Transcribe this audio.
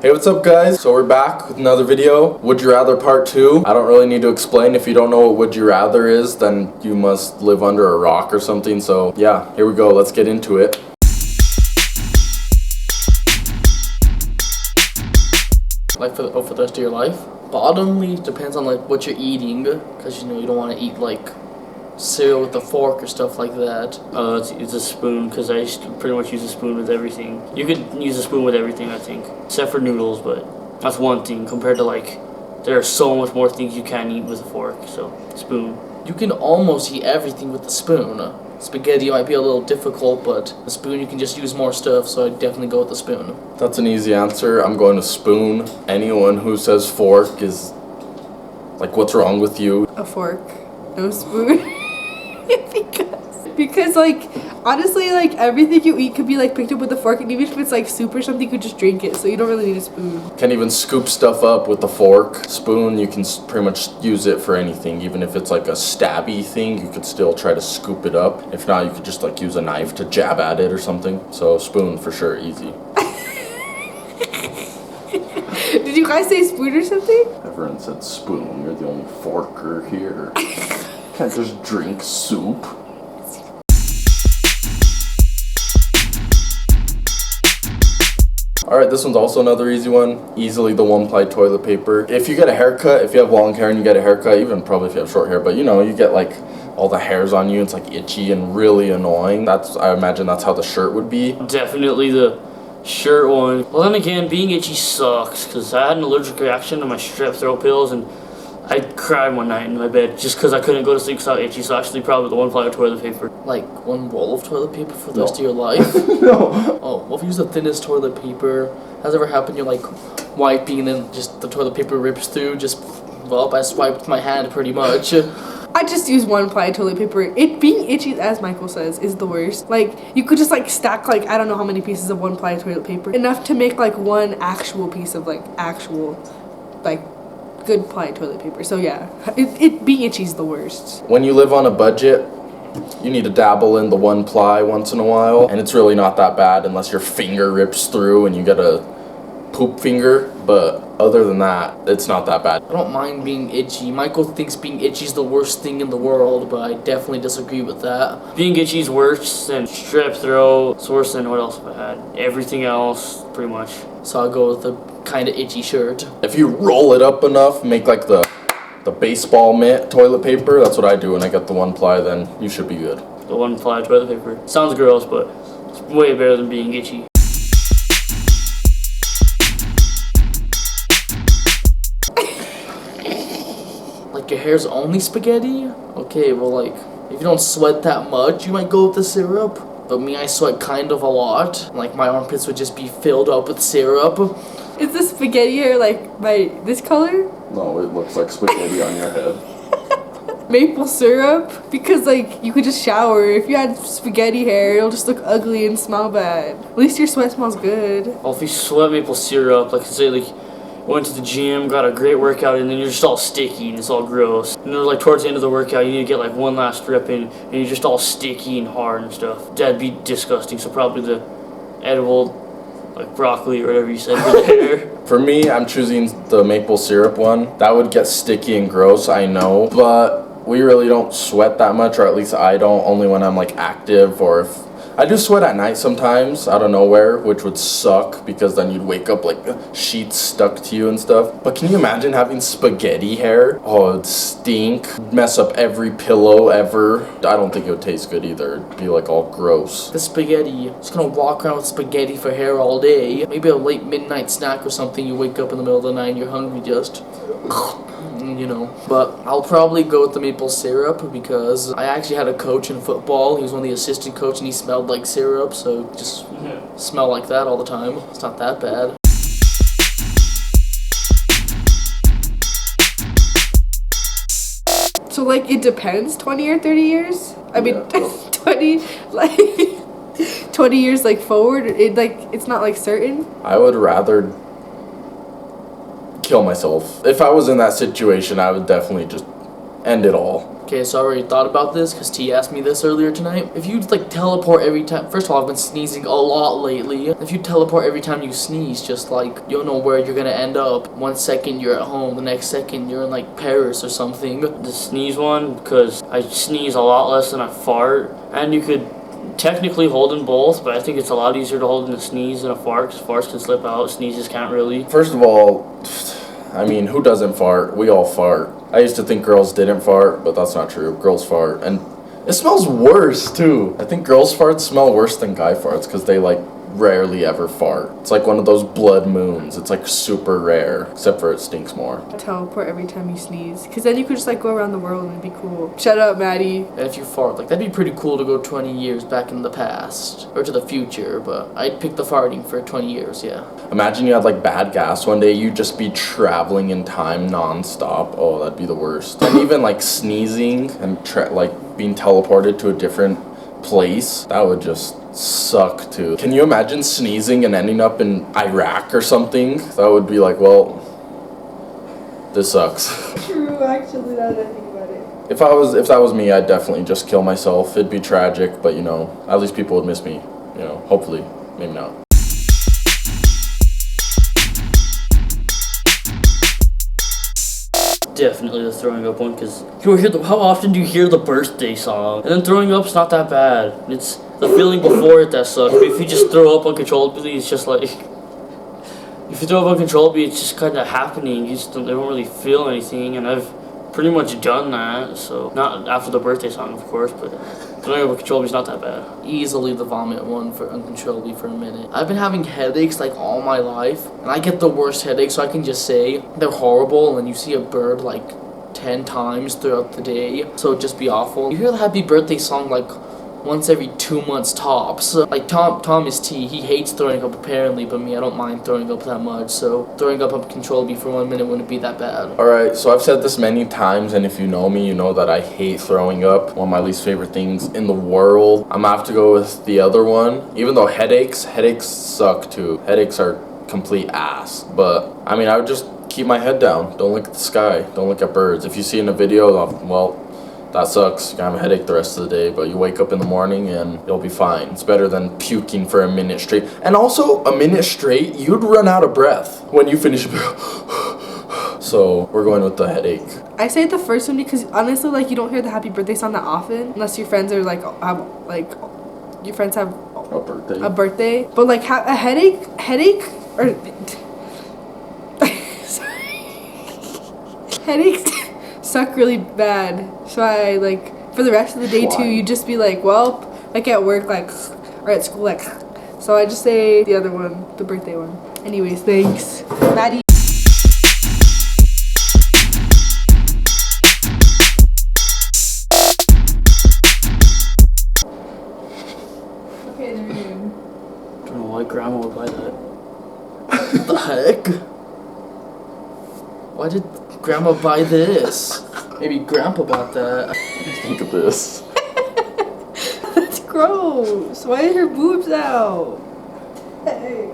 Hey, what's up guys? So we're back with another video. Would you rather part 2? I don't really need to explain. If you don't know what would you rather is, then you must live under a rock or something. So yeah, here we go. Let's get into it. Like for the rest of your life? Bottomly depends on like what you're eating, because you don't want to eat like cereal with a fork or stuff like that. It's a spoon, because I pretty much use a spoon with everything. You could use a spoon with everything, I think, except for noodles, but that's one thing compared to like there are so much more things you can eat with a fork. So spoon. You can almost eat everything with the spoon. Spaghetti might be a little difficult, but the spoon you can just use more stuff, so I'd definitely go with the spoon. That's an easy answer. I'm going to spoon. Anyone who says fork is like, what's wrong with you? A fork, no spoon. because like honestly, like everything you eat could be like picked up with a fork, and even if it's like soup or something, you could just drink it, so you don't really need a spoon. Can't even scoop stuff up with a fork. Spoon, you can pretty much use it for anything. Even if it's like a stabby thing, you could still try to scoop it up. If not, you could just like use a knife to jab at it or something. So spoon for sure, easy. Did you guys say spoon or something? Everyone said spoon. You're the only forker here. Can't just drink soup. Alright, this one's also another easy one. Easily the one-ply toilet paper. If you get a haircut, if you have long hair and you get a haircut, even probably if you have short hair, but you get like all the hairs on you, it's like itchy and really annoying. I imagine that's how the shirt would be. Definitely the shirt one. Well, then again, being itchy sucks, because I had an allergic reaction to my strep throat pills, and I cried one night in my bed just because I couldn't go to sleep because I was itchy. So actually, probably the one-ply toilet paper. Like one roll of toilet paper for the rest of your life? No. Oh, what if you use the thinnest toilet paper? Has it ever happened you're like wiping and then just the toilet paper rips through? Well, I swiped my hand pretty much. I just use one-ply toilet paper. It being itchy, as Michael says, is the worst. Like, you could just like stack like I don't know how many pieces of one-ply toilet paper, enough to make like one actual piece of like actual like good ply toilet paper. So yeah, it being itchy is the worst. When you live on a budget, you need to dabble in the one ply once in a while, and it's really not that bad unless your finger rips through and you get a poop finger, but other than that, it's not that bad. I don't mind being itchy. Michael thinks being itchy is the worst thing in the world, but I definitely disagree with that. Being itchy is worse than strep throat. It's worse than what else have I had? Everything else, pretty much. So I'll go with the kind of itchy shirt. If you roll it up enough, make like the baseball mitt toilet paper, that's what I do when I get the one ply, then you should be good. The one-ply toilet paper. Sounds gross, but it's way better than being itchy. Like your hair's only spaghetti? Okay, well like, if you don't sweat that much, you might go with the syrup. But me, I sweat kind of a lot. Like my armpits would just be filled up with syrup. Is the spaghetti hair like this color? No, it looks like spaghetti on your head. Maple syrup? Because like you could just shower. If you had spaghetti hair, it'll just look ugly and smell bad. At least your sweat smells good. Well, if you sweat maple syrup, like say like went to the gym, got a great workout, and then you're just all sticky and it's all gross. And then like towards the end of the workout, you need to get like one last rip in, and you're just all sticky and hard and stuff. That'd be disgusting. So probably the edible, like broccoli or whatever you said for the hair. For me, I'm choosing the maple syrup one. That would get sticky and gross, I know, but we really don't sweat that much, or at least I don't, only when I'm like active, or if I do sweat at night sometimes out of nowhere, which would suck because then you'd wake up like sheets stuck to you and stuff. But can you imagine having spaghetti hair? Oh, it'd stink, mess up every pillow ever. I don't think it would taste good either. It'd be like all gross. The spaghetti. Just gonna walk around with spaghetti for hair all day. Maybe a late midnight snack or something. You wake up in the middle of the night and you're hungry just. But I'll probably go with the maple syrup because I actually had a coach in football. He was one of the assistant coach and he smelled like syrup, so just smell like that all the time. It's not that bad. So like it depends, 20 or 30 years? I mean, Yeah, 20 like 20 years like forward, it's not like certain. I would rather kill myself. If I was in that situation, I would definitely just end it all. Okay, so I already thought about this because T asked me this earlier tonight. If you like teleport every time, first of all, I've been sneezing a lot lately. If you teleport every time you sneeze, just like you don't know where you're gonna end up. 1 second you're at home, the next second you're in like Paris or something. The sneeze one, because I sneeze a lot less than I fart, and you could technically hold in both, but I think it's a lot easier to hold in a sneeze than a fart, because farts can slip out, sneezes can't really. First of all, I mean, who doesn't fart? We all fart. I used to think girls didn't fart, but that's not true. Girls fart, and it smells worse too. I think girls' farts smell worse than guy farts because they like rarely ever fart. It's like one of those blood moons. It's like super rare, except for it stinks more. Teleport every time you sneeze, because then you could just like go around the world and it'd be cool. Shut up, Matty. And if you fart, like that'd be pretty cool to go 20 years back in the past or to the future, but I'd pick the farting for 20 years, yeah. Imagine you had like bad gas one day, you'd just be traveling in time non-stop. Oh, that'd be the worst. And even like sneezing and like being teleported to a different place, that would just suck too. Can you imagine sneezing and ending up in Iraq or something? That would be like, well, this sucks. True, actually, now that I think about it. If that was me, I'd definitely just kill myself. It'd be tragic, but you know, at least people would miss me. You know, hopefully, maybe not. Definitely the throwing up one, because how often do you hear the birthday song? And then throwing up's not that bad. It's the feeling before it that sucks. But if you just throw up uncontrollably, it's just like, if you throw up uncontrollably, it's just kind of happening. You just don't really feel anything, and I've pretty much done that. So not after the birthday song, of course, but throwing up uncontrollably is not that bad. Easily the vomit one for uncontrollably for a minute. I've been having headaches like all my life, and I get the worst headaches, so I can just say they're horrible, and you see a bird like 10 times throughout the day, so it'd just be awful. You hear the happy birthday song like once every 2 months tops. Like Thomas T, he hates throwing up apparently, but me, I don't mind throwing up that much, so throwing up uncontrollably for 1 minute wouldn't be that bad. Alright, so I've said this many times, and if you know me, you know that I hate throwing up. One of my least favorite things in the world. I'm gonna have to go with the other one. Even though headaches suck too. Headaches are complete ass. But, I mean, I would just keep my head down. Don't look at the sky. Don't look at birds. If you see in a video, well, that sucks. You're gonna have a headache the rest of the day, but you wake up in the morning and you'll be fine. It's better than puking for a minute straight. And also, a minute straight, you'd run out of breath when you finish. So, we're going with the headache. I say the first one because honestly, like, you don't hear the happy birthday song that often unless your friends are like your friends have a birthday. But like a headache or sorry, headaches suck really bad. So I like for the rest of the day too. You just be like, well, like at work, like or at school, like. So I just say the other one, the birthday one. Anyways, thanks, Matty. Okay, there you go. Don't know why Grandma would buy that. What the heck? Why did Grandma buy this? Maybe Grandpa bought that. Think of this. That's gross. Why are her boobs out? Hey.